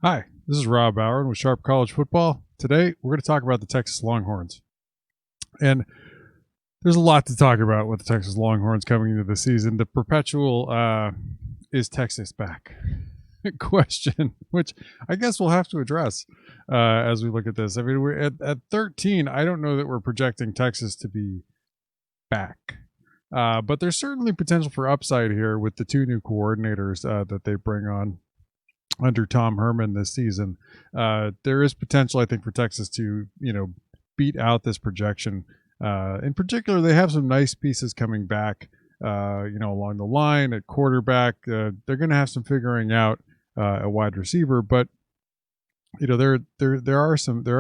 Hi, this is Rob Bowron with Sharp College Football. Today, we're going to talk about the Texas Longhorns. And there's a lot to talk about with the Texas Longhorns coming into the season. The perpetual is Texas back question, which I guess we'll have to address as we look at this. I mean, we're at 13. I don't know that we're projecting Texas to be back. But there's certainly potential for upside here with the two new coordinators that they bring on under Tom Herman this season. There is potential, I think, for Texas to, beat out this projection. In particular, they have some nice pieces coming back, along the line at quarterback. They're going to have some figuring out at wide receiver, but there are,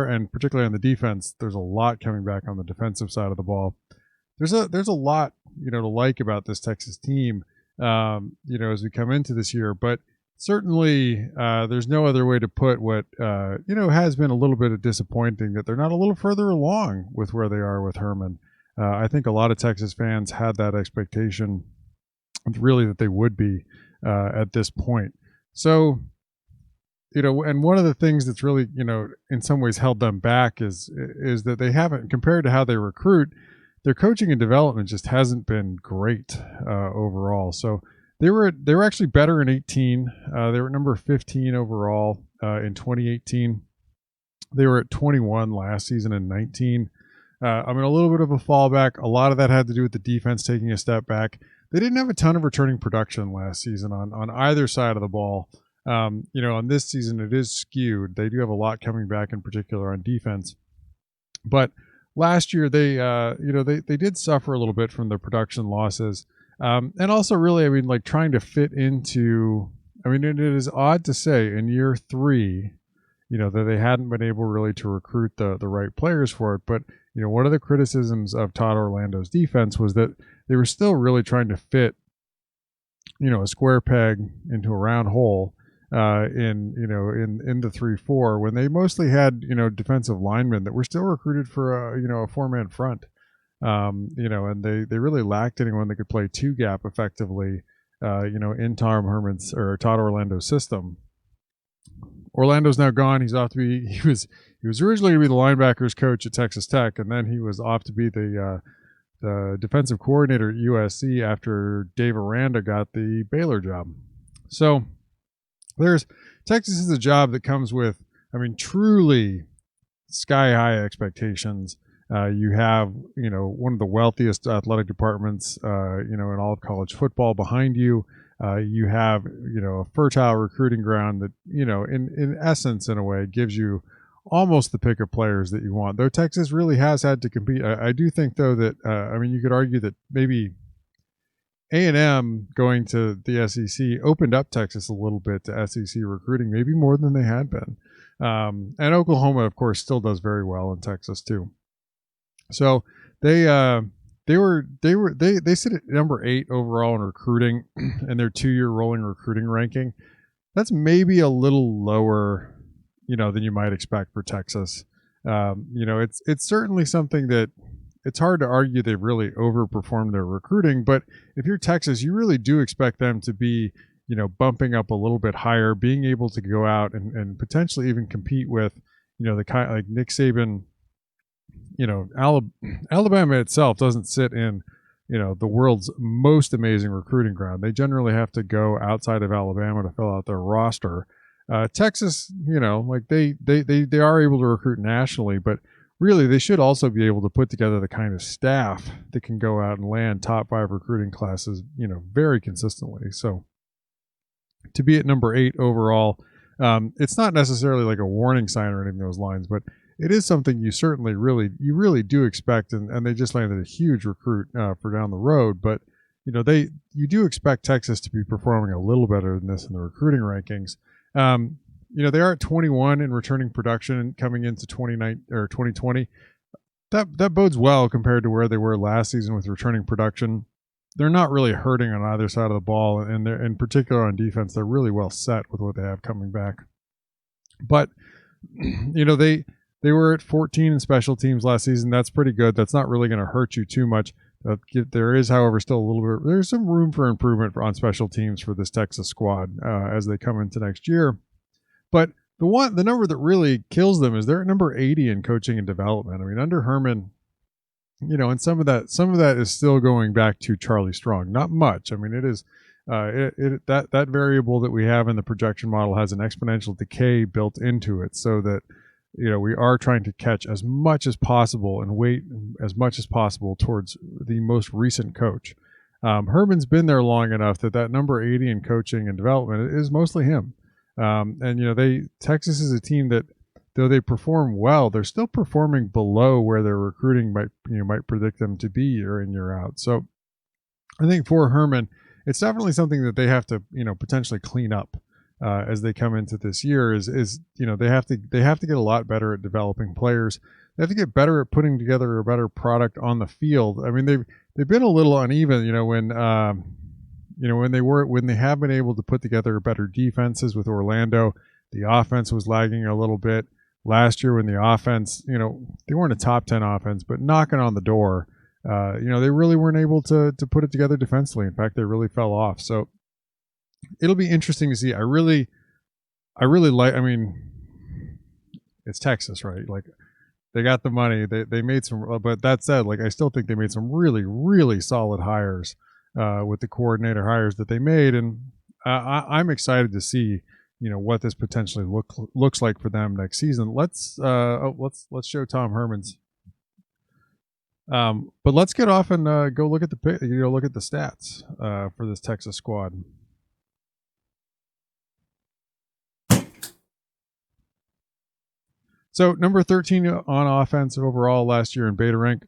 and particularly on the defense, there's a lot coming back on the defensive side of the ball. There's a lot, to like about this Texas team, as we come into this year, but certainly, there's no other way to put what has been a little bit of disappointing that they're not a little further along with where they are with Herman. I think a lot of Texas fans had that expectation, really, that they would be at this point. So, and one of the things that's really, in some ways held them back is that they haven't, compared to how they recruit, their coaching and development just hasn't been great overall. So they were actually better in 18. They were number 15 overall in 2018. They were at 21 last season in 19. A little bit of a fallback. A lot of that had to do with the defense taking a step back. They didn't have a ton of returning production last season on either side of the ball. On this season it is skewed. They do have a lot coming back, in particular on defense. But last year they did suffer a little bit from the production losses. And also really, trying to fit into, it is odd to say in year 3, that they hadn't been able really to recruit the right players for it. But, one of the criticisms of Todd Orlando's defense was that they were still really trying to fit, a square peg into a round hole in the 3-4 when they mostly had, defensive linemen that were still recruited for a 4-man front. And they really lacked anyone that could play 2-gap effectively, in Tom Herman's or Todd Orlando's system. Orlando's now gone. He's off to be, he was originally going to be the linebackers coach at Texas Tech, and then he was off to be the defensive coordinator at USC after Dave Aranda got the Baylor job. So Texas is a job that comes with, truly sky high expectations. You have, one of the wealthiest athletic departments, in all of college football behind you. You have, a fertile recruiting ground that, in essence, in a way, gives you almost the pick of players that you want. Though Texas really has had to compete. I do think, though, that, you could argue that maybe A&M going to the SEC opened up Texas a little bit to SEC recruiting, maybe more than they had been. And Oklahoma, of course, still does very well in Texas, too. So they sit at number 8 overall in recruiting in their 2-year rolling recruiting ranking. That's maybe a little lower, than you might expect for Texas. It's certainly something that it's hard to argue they've really overperformed their recruiting. But if you're Texas, you really do expect them to be, bumping up a little bit higher, being able to go out and potentially even compete with, the kind like Nick Saban. Alabama itself doesn't sit in, the world's most amazing recruiting ground. They generally have to go outside of Alabama to fill out their roster. Texas, they are able to recruit nationally, but really they should also be able to put together the kind of staff that can go out and land top 5 recruiting classes, very consistently. So to be at number 8 overall, it's not necessarily like a warning sign or anything of those lines, but it is something you certainly really do expect, and they just landed a huge recruit for down the road. But you do expect Texas to be performing a little better than this in the recruiting rankings. They are at 21 in returning production coming into 2020. That bodes well compared to where they were last season with returning production. They're not really hurting on either side of the ball, and they're, in particular on defense, they're really well set with what they have coming back. But they were at 14 in special teams last season. That's pretty good. That's not really going to hurt you too much. There is, however, still a little bit. There's some room for improvement on special teams for this Texas squad as they come into next year. But The number that really kills them is they're at number 80 in coaching and development. I mean, under Herman, and some of that is still going back to Charlie Strong. Not much. I mean, it is that variable that we have in the projection model has an exponential decay built into it, so that we are trying to catch as much as possible and weight as much as possible towards the most recent coach. Herman's been there long enough that number 80 in coaching and development is mostly him. And Texas is a team that, though they perform well, they're still performing below where their recruiting might predict them to be year in, year out. So I think for Herman, it's definitely something that they have to potentially clean up as they come into this year. Is they have to get a lot better at developing players. They have to get better at putting together a better product on the field. I mean, they've been a little uneven, when they have been able to put together better defenses with Orlando. The offense was lagging a little bit last year when the offense, they weren't a top 10 offense, but knocking on the door. They really weren't able to put it together defensively. In fact, they really fell off. So it'll be interesting to see. I really like. I mean, it's Texas, right? Like, they got the money. They made some, but that said, like, I still think they made some really, really solid hires with the coordinator hires that they made, and I'm excited to see what this potentially looks like for them next season. Let's show Tom Herman's. But let's get off and go look at the stats for this Texas squad. So number 13 on offense overall last year in beta rank.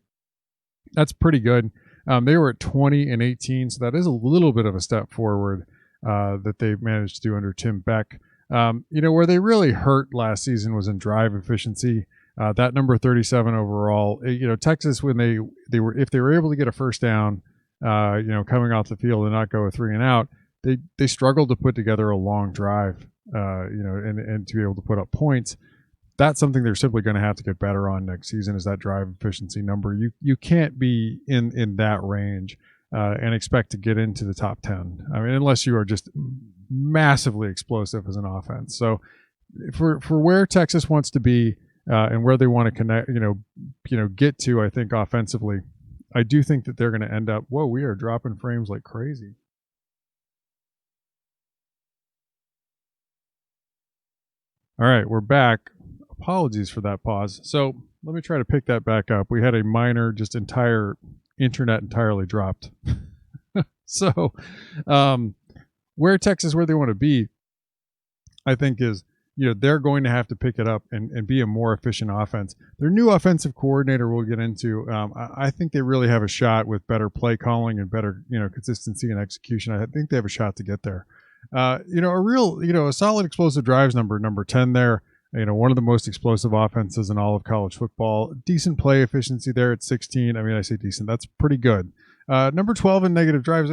That's pretty good. They were at 20 and 18, so that is a little bit of a step forward that they've managed to do under Tim Beck. Where they really hurt last season was in drive efficiency. That number 37 overall. Texas, when they were able to get a first down, coming off the field and not go a 3 and out, they struggled to put together a long drive, and to be able to put up points. That's something they're simply going to have to get better on next season, is that drive efficiency number. You can't be in that range and expect to get into the top 10. I mean, unless you are just massively explosive as an offense. So for where Texas wants to be and where they want to connect, get to, I think offensively, I do think that they're going to end up, we are dropping frames like crazy. All right, we're back. Apologies for that pause. So let me try to pick that back up. We had a minor, internet entirely dropped. So where they want to be, I think is, they're going to have to pick it up and be a more efficient offense. Their new offensive coordinator we'll get into. I think they really have a shot with better play calling and better, consistency and execution. I think they have a shot to get there. A solid explosive drives number 10 there. One of the most explosive offenses in all of college football. Decent play efficiency there at 16. I mean, I say decent. That's pretty good. Number 12 in negative drives.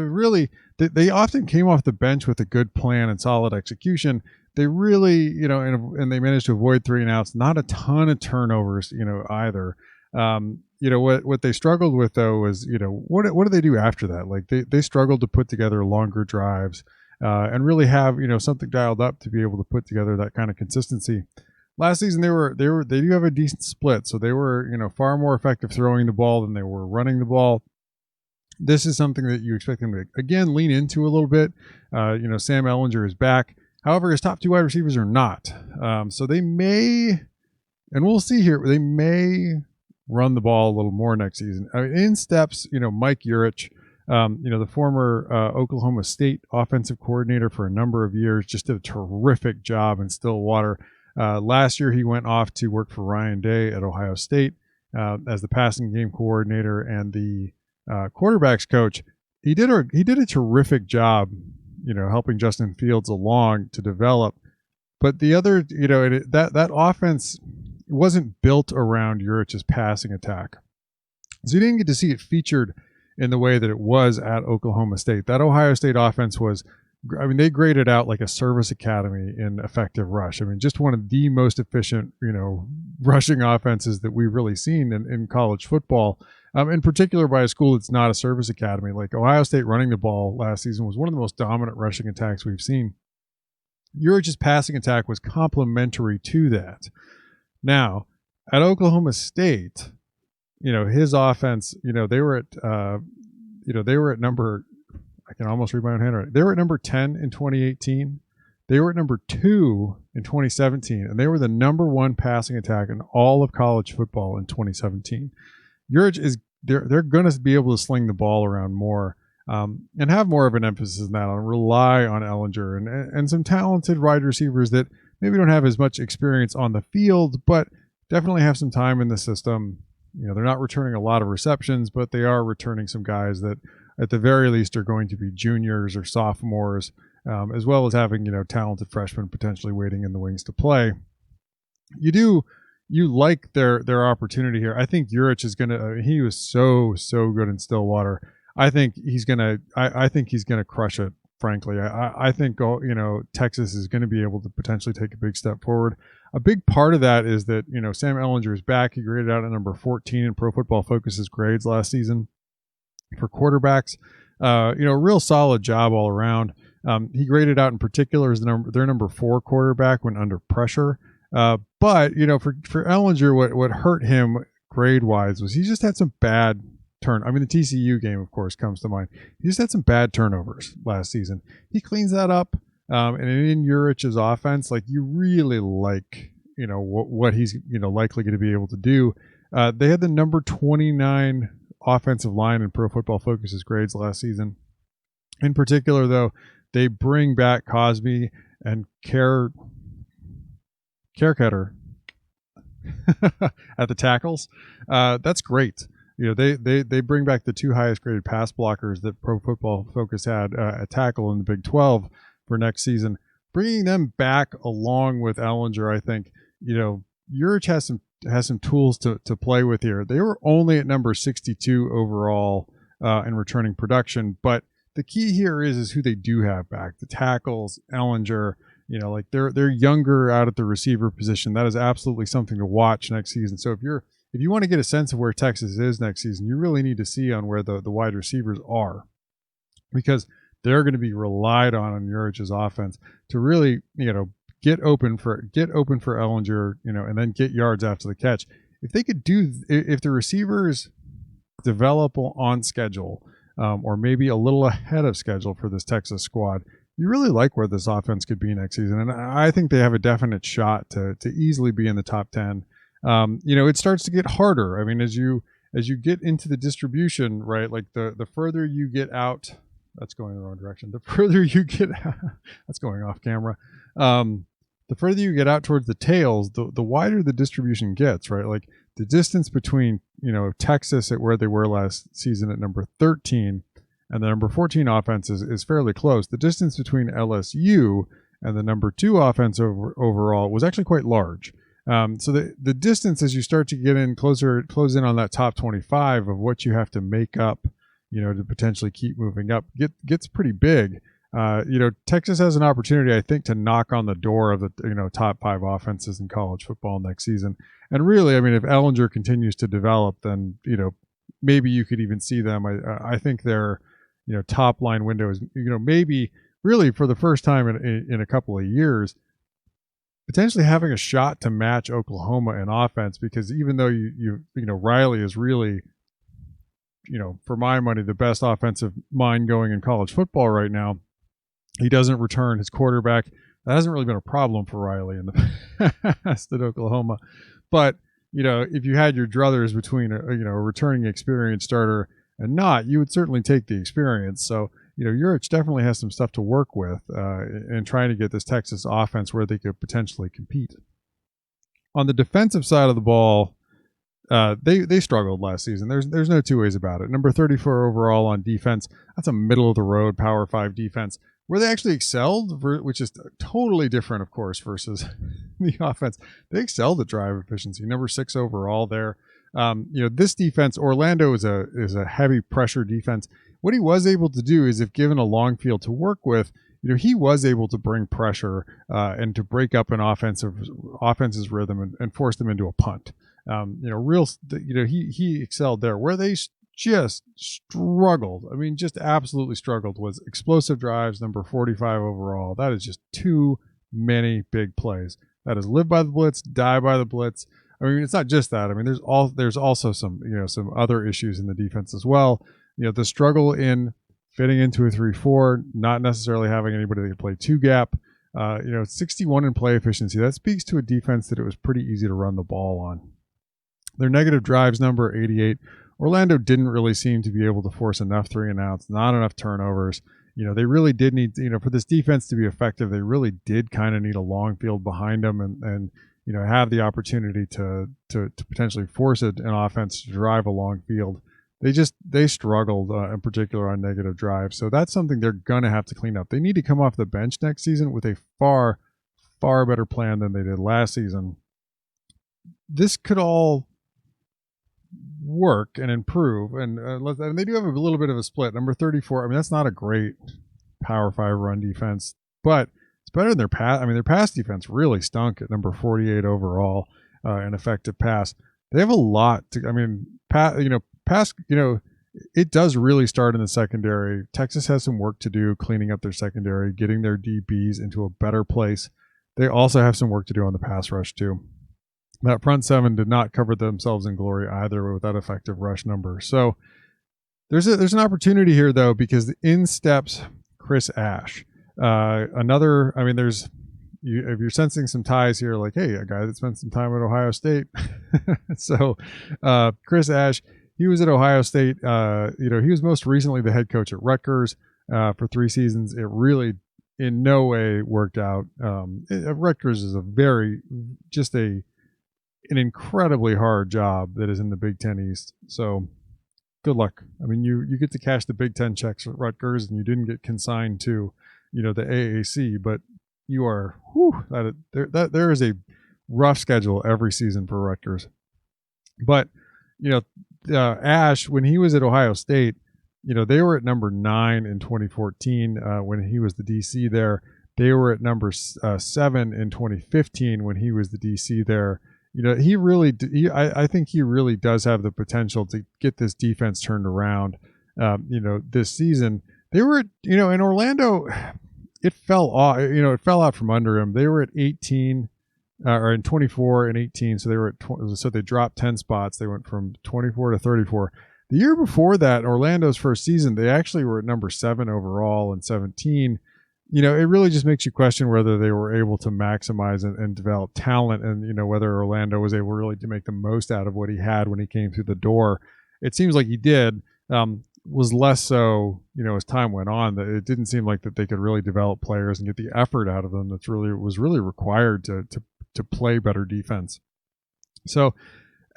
They often came off the bench with a good plan and solid execution. They really, and they managed to avoid 3 and outs. Not a ton of turnovers, either. What they struggled with, though, was, what do they do after that? Like, they struggled to put together longer drives and really have, something dialed up to be able to put together that kind of consistency. Last season, they do have a decent split. So they were, far more effective throwing the ball than they were running the ball. This is something that you expect them to, again, lean into a little bit. Sam Ehlinger is back. However, his top 2 wide receivers are not. So they may, and we'll see here, they may run the ball a little more next season. In steps, Mike Urich, the former Oklahoma State offensive coordinator for a number of years, just did a terrific job in Stillwater. Last year, he went off to work for Ryan Day at Ohio State as the passing game coordinator and the quarterbacks coach. He did a terrific job, helping Justin Fields along to develop. But the other, that offense wasn't built around Urich's passing attack, so you didn't get to see it featured in the way that it was at Oklahoma State. That Ohio State offense was, they graded out like a service academy in effective rush. Just one of the most efficient, rushing offenses that we've really seen in college football, in particular by a school that's not a service academy. Like Ohio State running the ball last season was one of the most dominant rushing attacks we've seen. Urich's passing attack was complementary to that. Now, at Oklahoma State, his offense, they were at number, I can almost read my own handwriting. They were at number 10 in 2018. They were at number 2 in 2017, and they were the number 1 passing attack in all of college football in 2017. Urich they're going to be able to sling the ball around more, and have more of an emphasis on that, on rely on Ehlinger and some talented wide receivers that maybe don't have as much experience on the field, but definitely have some time in the system. They're not returning a lot of receptions, but they are returning some guys that at the very least are going to be juniors or sophomores, as well as having, talented freshmen potentially waiting in the wings to play. You like their opportunity here. I think Urich is gonna. He was so good in Stillwater. I think he's gonna crush it. Frankly, I think Texas is going to be able to potentially take a big step forward. A big part of that is that Sam Ehlinger is back. He graded out at number 14 in Pro Football Focus's grades last season for quarterbacks. Real solid job all around. He graded out in particular as their number 4 quarterback when under pressure. But for Ehlinger, what hurt him grade wise was he just had some bad the TCU game, of course, comes to mind. He just had some bad turnovers last season. He cleans that up, and in Urich's offense, you really like what he's likely going to be able to do. They had the number 29 offensive line in Pro Football Focus's grades last season. In particular, though, they bring back Cosby and Carecutter at the tackles. That's great. They bring back the 2 highest graded pass blockers that Pro Football Focus had at tackle in the Big 12 for next season. Bringing them back along with Ehlinger, I think, Urich has some tools to play with here. They were only at number 62 overall in returning production, but the key here is who they do have back. The tackles, Ehlinger, they're younger out at the receiver position. That is absolutely something to watch next season. So if you want to get a sense of where Texas is next season, you really need to see on where the wide receivers are, because they're going to be relied on Urich's offense to really, get open for Ehlinger, and then get yards after the catch. If the receivers develop on schedule, or maybe a little ahead of schedule for this Texas squad, you really like where this offense could be next season. And I think they have a definite shot to easily be in the top 10. It starts to get harder. As you get into the distribution, right? The further you get out, that's going in the wrong direction. The further you get out, that's going off camera. The further you get out towards the tails, the wider the distribution gets, right? The distance between, Texas at where they were last season at number 13 and the number 14 offense is fairly close. The distance between LSU and the number 2 offense overall was actually quite large. So the distance as you start to get in close in on that top 25 of what you have to make up, to potentially keep moving up gets pretty big. Texas has an opportunity, I think, to knock on the door of the top 5 offenses in college football next season. And really, if Ehlinger continues to develop, then maybe you could even see them. I think their top line window is maybe really for the first time in a couple of years, potentially having a shot to match Oklahoma in offense, because even though Riley is really, for my money, the best offensive mind going in college football right now, he doesn't return his quarterback. That hasn't really been a problem for Riley in the past at Oklahoma. But, if you had your druthers between a returning experienced starter and not, you would certainly take the experience. So, Urich definitely has some stuff to work with in trying to get this Texas offense where they could potentially compete. On the defensive side of the ball, they struggled last season. There's no two ways about it. Number 34 overall on defense. That's a middle of the road Power 5 defense. Where they actually excelled, which is totally different, of course, versus the offense. They excelled at drive efficiency. Number 6 overall there. This defense, Orlando is a heavy pressure defense. What he was able to do is, if given a long field to work with, he was able to bring pressure and to break up an offense's rhythm and force them into a punt. He excelled there. Where they just struggled, just absolutely struggled, was explosive drives, number 45 overall. That is just too many big plays. That is live by the blitz, die by the blitz. I mean, it's not just that. I mean, there's also some some other issues in the defense as well. The struggle in fitting into a 3-4, not necessarily having anybody that can play two gap. 61 in play efficiency. That speaks to a defense that it was pretty easy to run the ball on. Their negative drives number 88. Orlando didn't really seem to be able to force enough 3-and-outs, not enough turnovers. They really did need, for this defense to be effective, they really did kind of need a long field behind them and have the opportunity to potentially force an offense to drive a long field. They struggled in particular on negative drives. So that's something they're going to have to clean up. They need to come off the bench next season with a far, far better plan than they did last season. This could all work and improve, and they do have a little bit of a split. Number 34, I mean, that's not a great Power 5 run defense, but it's better than their pass. I mean, their pass defense really stunk at number 48 overall in effective pass. They have a lot to, I mean, it does really start in the secondary. Texas has some work to do cleaning up their secondary, getting their DBs into a better place. They also have some work to do on the pass rush too. That front seven did not cover themselves in glory either with that effective rush number. So there's an opportunity here though, because in steps Chris Ash. If you're sensing some ties here, like, hey, a guy that spent some time at Ohio State. So Chris Ash, he was at Ohio State. He was most recently the head coach at Rutgers for 3 seasons. It really in no way worked out. Rutgers is an incredibly hard job that is in the Big Ten East. So good luck. I mean, you get to cash the Big Ten checks at Rutgers, and you didn't get consigned to, the AAC, but you are, there is a rough schedule every season for Rutgers. But, Ash, when he was at Ohio State, they were at number 9 in 2014 when he was the DC there. They were at number 7 in 2015 when he was the DC there. I think he really does have the potential to get this defense turned around. This season they were, in Orlando, it fell off. It fell out from under him. They were at 18, or in 24 and 18. So they were at so they dropped 10 spots. They went from 24 to 34. The year before that, Orlando's first season, they actually were at number 7 overall and 17. It really just makes you question whether they were able to maximize and develop talent, and whether Orlando was able really to make the most out of what he had when he came through the door. It seems like he did. Was less so, as time went on. That it didn't seem like that they could really develop players and get the effort out of them was really required to play better defense. So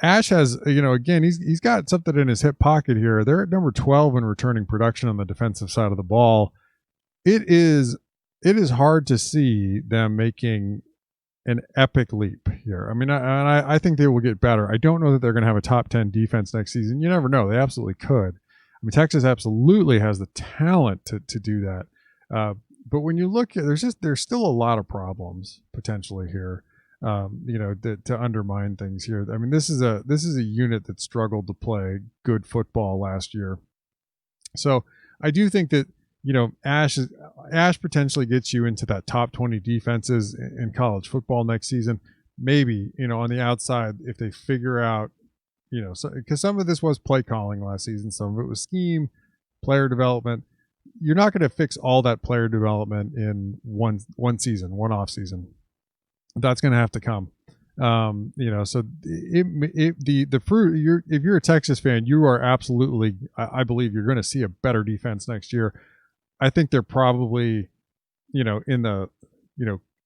Ash has, again, he's got something in his hip pocket here. They're at number 12 in returning production on the defensive side of the ball. It is hard to see them making an epic leap here. I mean, I think they will get better. I don't know that they're going to have a top 10 defense next season. You never know. They absolutely could. I mean, Texas absolutely has the talent to do that. But when you look at, there's still a lot of problems potentially here. To undermine things here. I mean, this is a unit that struggled to play good football last year. So I do think that, Ash potentially gets you into that top 20 defenses in college football next season. Maybe, on the outside, if they figure out, because some of this was play calling last season, some of it was scheme, player development. You're not going to fix all that player development in one season, one off season. That's going to have to come. So the fruit. If you're a Texas fan, you are absolutely. I believe you're going to see a better defense next year. I think they're probably, in the,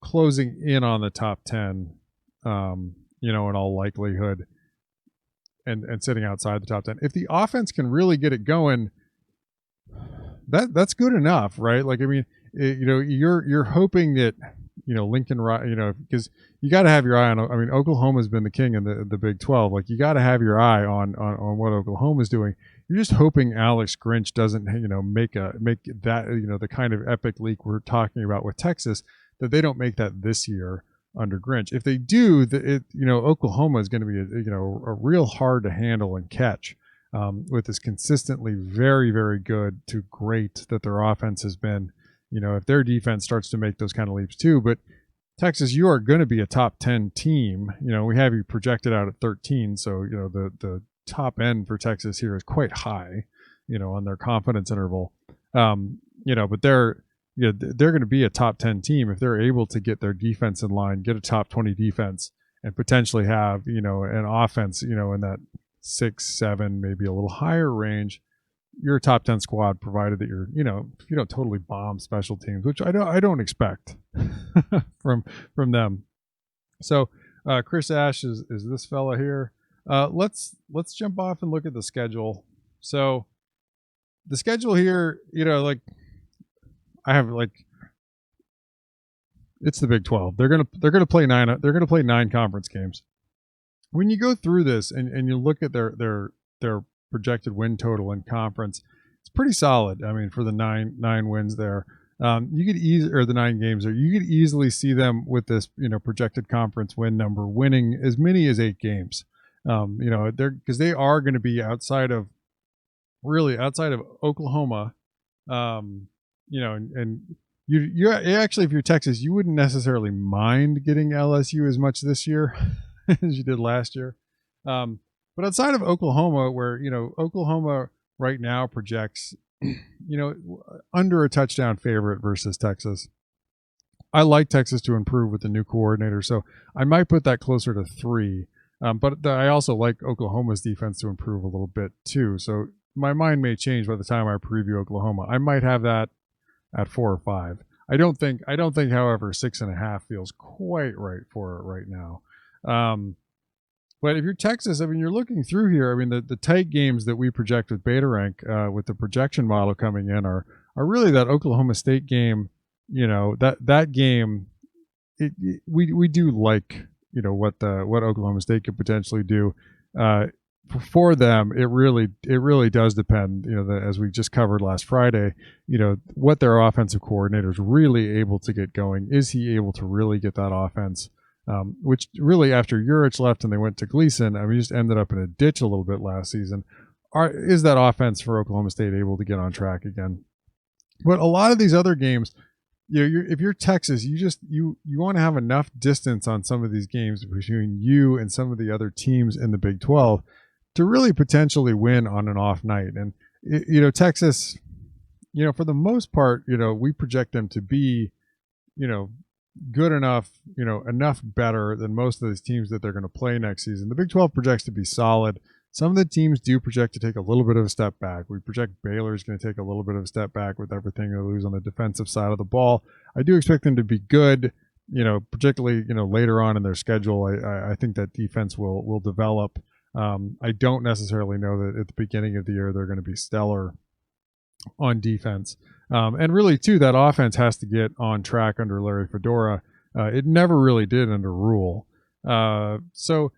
closing in on the top 10, in all likelihood, and sitting outside the top 10. If the offense can really get it going, that's good enough, right? Like, I mean, you're hoping that, Lincoln, because you got to have your eye on. I mean, Oklahoma's been the king in the Big 12. Like, you got to have your eye on what Oklahoma's doing. You're just hoping Alex Grinch doesn't, make that, the kind of epic leak we're talking about with Texas, that they don't make that this year under Grinch. If they do, Oklahoma is going to be a real hard to handle and catch, with this consistently very, very good to great that their offense has been. If their defense starts to make those kind of leaps too. But Texas, you are going to be a top 10 team. We have you projected out at 13. So, the top end for Texas here is quite high, on their confidence interval. But they're going to be a top 10 team if they're able to get their defense in line, get a top 20 defense, and potentially have, an offense, in that 6, 7, maybe a little higher range. You're a top 10 squad, provided that you're, if you don't totally bomb special teams, which I don't expect from them. So Chris Ash is this fella here. Let's jump off and look at the schedule. So the schedule here, I have it's the Big 12. They're gonna play 9 conference games. When you go through this and you look at their projected win total in conference, it's pretty solid. I mean, for the nine wins there, you could or the 9 games there, you could easily see them with this, projected conference win number winning as many as 8 games. Because they are going to be outside of Oklahoma, and you actually, if you're Texas, you wouldn't necessarily mind getting LSU as much this year as you did last year. But outside of Oklahoma, where, Oklahoma right now projects, under a touchdown favorite versus Texas. I like Texas to improve with the new coordinator, so I might put that closer to 3. But I also like Oklahoma's defense to improve a little bit too. So my mind may change by the time I preview Oklahoma. I might have that at 4 or 5. I don't think, however, 6.5 feels quite right for it right now. But if you're Texas, I mean, you're looking through here. I mean, the tight games that we project with Beta Rank, with the projection model coming in, are really that Oklahoma State game. That game, we do like, what Oklahoma State could potentially do. For them, it really does depend. As we just covered last Friday, what their offensive coordinator is really able to get going. Is he able to really get that offense? Which really, after Urich left and they went to Gleason, I mean, just ended up in a ditch a little bit last season. Is that offense for Oklahoma State able to get on track again? But a lot of these other games, if you're Texas, you want to have enough distance on some of these games between you and some of the other teams in the Big 12 to really potentially win on an off night. And Texas, for the most part, we project them to be, good enough, enough better than most of these teams that they're going to play next season. The Big 12 projects to be solid. Some of the teams do project to take a little bit of a step back. We project Baylor's going to take a little bit of a step back with everything they lose on the defensive side of the ball. I do expect them to be good, particularly, later on in their schedule. I think that defense will develop. I don't necessarily know that at the beginning of the year they're going to be stellar on defense. And really, too, that offense has to get on track under Larry Fedora. It never really did under Rule. So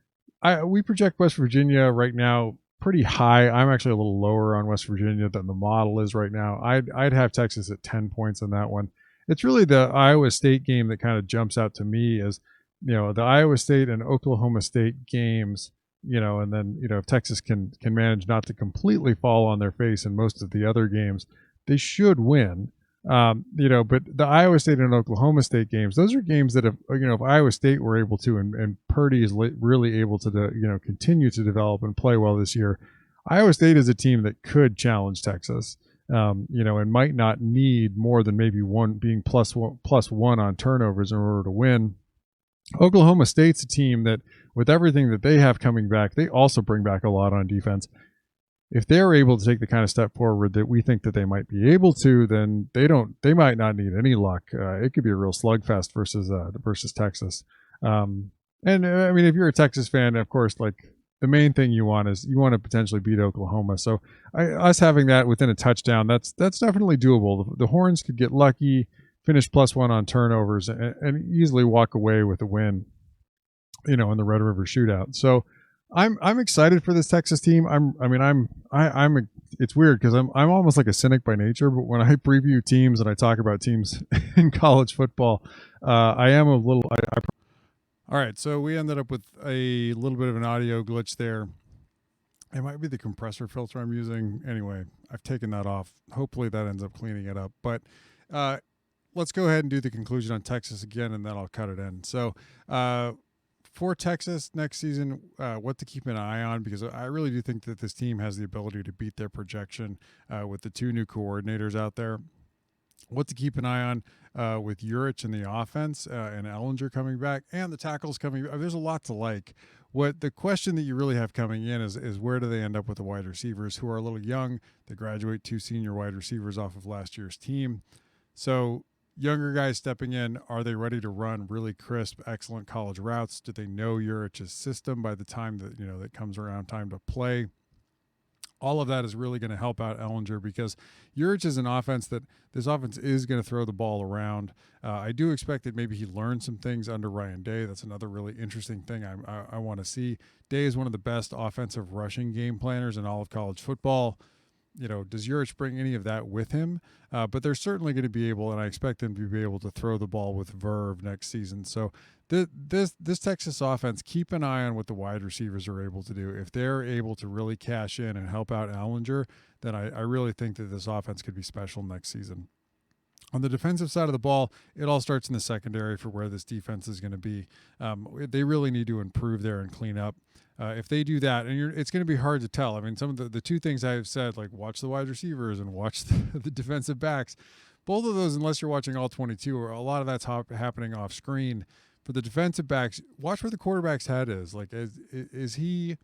we project West Virginia right now pretty high. I'm actually a little lower on West Virginia than the model is right now. I'd have Texas at 10 points on that one. It's really the Iowa State game that kind of jumps out to me as, the Iowa State and Oklahoma State games, and then, if Texas can manage not to completely fall on their face in most of the other games, they should win. But the Iowa State and Oklahoma State games, those are games that if Iowa State were able to, and Purdy is really able to, continue to develop and play well this year, Iowa State is a team that could challenge Texas, and might not need more than maybe being plus one on turnovers in order to win. Oklahoma State's a team that, with everything that they have coming back, they also bring back a lot on defense. If they're able to take the kind of step forward that we think that they might be able to, then they might not need any luck. It could be a real slugfest versus Texas. And I mean, if you're a Texas fan, of course, the main thing you want to potentially beat Oklahoma. So us having that within a touchdown, that's definitely doable. The Horns could get lucky, finish +1 on turnovers, and easily walk away with a win, in the Red River Shootout. So I'm excited for this Texas team. It's weird because I'm almost like a cynic by nature, but when I preview teams and I talk about teams in college football, I am a little. All right, so we ended up with a little bit of an audio glitch there. It might be the compressor filter I'm using. Anyway, I've taken that off. Hopefully that ends up cleaning it up. But let's go ahead and do the conclusion on Texas again, and then I'll cut it in. So for Texas next season, what to keep an eye on, because I really do think that this team has the ability to beat their projection with the 2 new coordinators out there. What to keep an eye on with Urich in the offense and Ellinger coming back and the tackles coming. There's a lot to like. What the question that you really have coming in is where do they end up with the wide receivers who are a little young? They graduate 2 senior wide receivers off of last year's team. So younger guys stepping in, are they ready to run really crisp, excellent college routes? Do they know Urich's system by the time that that comes around time to play? All of that is really going to help out Ellinger, because Urich is an offense that this offense is going to throw the ball around. I do expect that maybe he learned some things under Ryan Day. That's another really interesting thing I want to see. Day is one of the best offensive rushing game planners in all of college football. Does Urich bring any of that with him? But they're certainly going to be able, and I expect them to be able to throw the ball with verve next season. So this Texas offense, keep an eye on what the wide receivers are able to do. If they're able to really cash in and help out Ellinger, then I really think that this offense could be special next season. On the defensive side of the ball, it all starts in the secondary for where this defense is going to be. They really need to improve there and clean up. If they do that, and it's going to be hard to tell. I mean, some of the 2 things I've said, like watch the wide receivers and watch the defensive backs, both of those, unless you're watching all 22, or a lot of that's happening off screen. For the defensive backs, watch where the quarterback's head is. Like, is he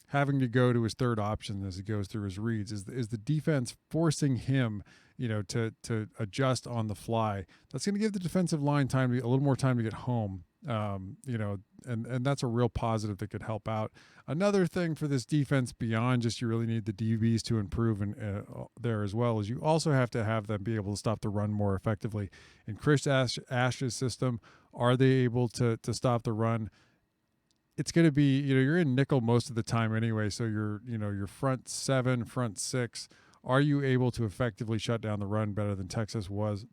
having to go to his third option as he goes through his reads? Is the defense forcing him, to adjust on the fly? That's going to give the defensive line a little more time to get home. And that's a real positive that could help out. Another thing for this defense, beyond just you really need the DBs to improve there as well, is you also have to have them be able to stop the run more effectively. In Chris Ash's system, are they able to stop the run? It's going to be, you're in nickel most of the time anyway. So your front 7, front 6, are you able to effectively shut down the run better than Texas was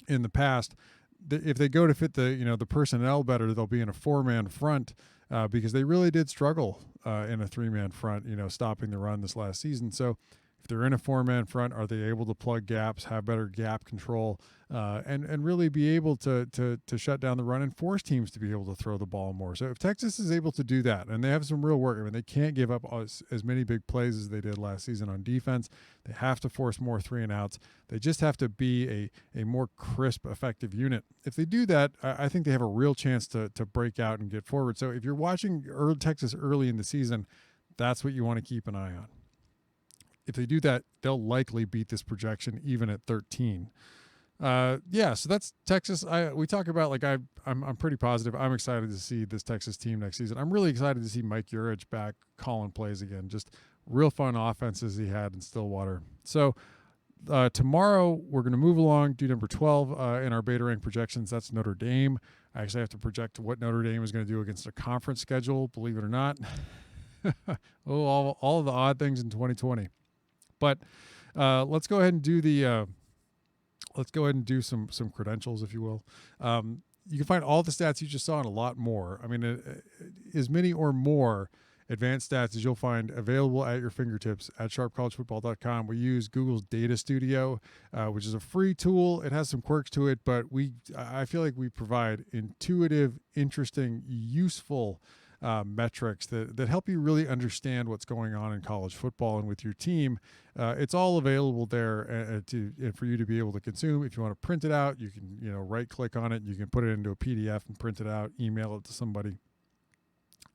in the past? If they go to fit the personnel better, they'll be in a 4-man front because they really did struggle in a 3-man front, stopping the run this last season. So if they're in a 4-man front, are they able to plug gaps, have better gap control, and really be able to shut down the run and force teams to be able to throw the ball more? So if Texas is able to do that, and they have some real work, I mean, they can't give up as many big plays as they did last season on defense. They have to force more 3-and-outs. They just have to be a more crisp, effective unit. If they do that, I think they have a real chance to break out and get forward. So if you're watching Texas early in the season, that's what you want to keep an eye on. If they do that, they'll likely beat this projection even at 13. So that's Texas. We talk about, I'm pretty positive. I'm excited to see this Texas team next season. I'm really excited to see Mike Urich back calling plays again. Just real fun offenses he had in Stillwater. So tomorrow we're going to move along, do number 12 in our beta rank projections. That's Notre Dame. I actually have to project what Notre Dame is going to do against a conference schedule, believe it or not. All of the odd things in 2020. But let's go ahead and do some credentials, if you will. You can find all the stats you just saw and a lot more. I mean, as many or more advanced stats as you'll find available at your fingertips at sharpcollegefootball.com. We use Google's Data Studio, which is a free tool. It has some quirks to it, but I feel like we provide intuitive, interesting, useful metrics that help you really understand what's going on in college football and with your team. It's all available there for you to be able to consume. If you want to print it out, you can right click on it. You can put it into a PDF and print it out, email it to somebody.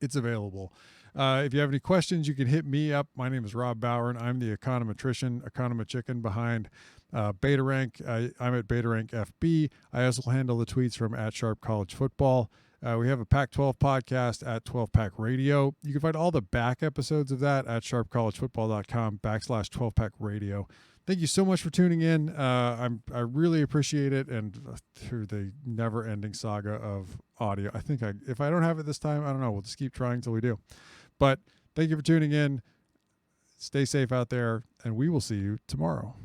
It's available. If you have any questions, you can hit me up. My name is Rob Bowron. I'm the econometrician behind BetaRank. I'm at BetaRank FB. I also handle the tweets from @SharpCollegeFootball. We have a Pac-12 podcast at 12 Pack Radio. You can find all the back episodes of that at sharpcollegefootball.com/12 Pack Radio. Thank you so much for tuning in. I really appreciate it. And through the never-ending saga of audio, I think if I don't have it this time, I don't know. We'll just keep trying till we do. But thank you for tuning in. Stay safe out there, and we will see you tomorrow.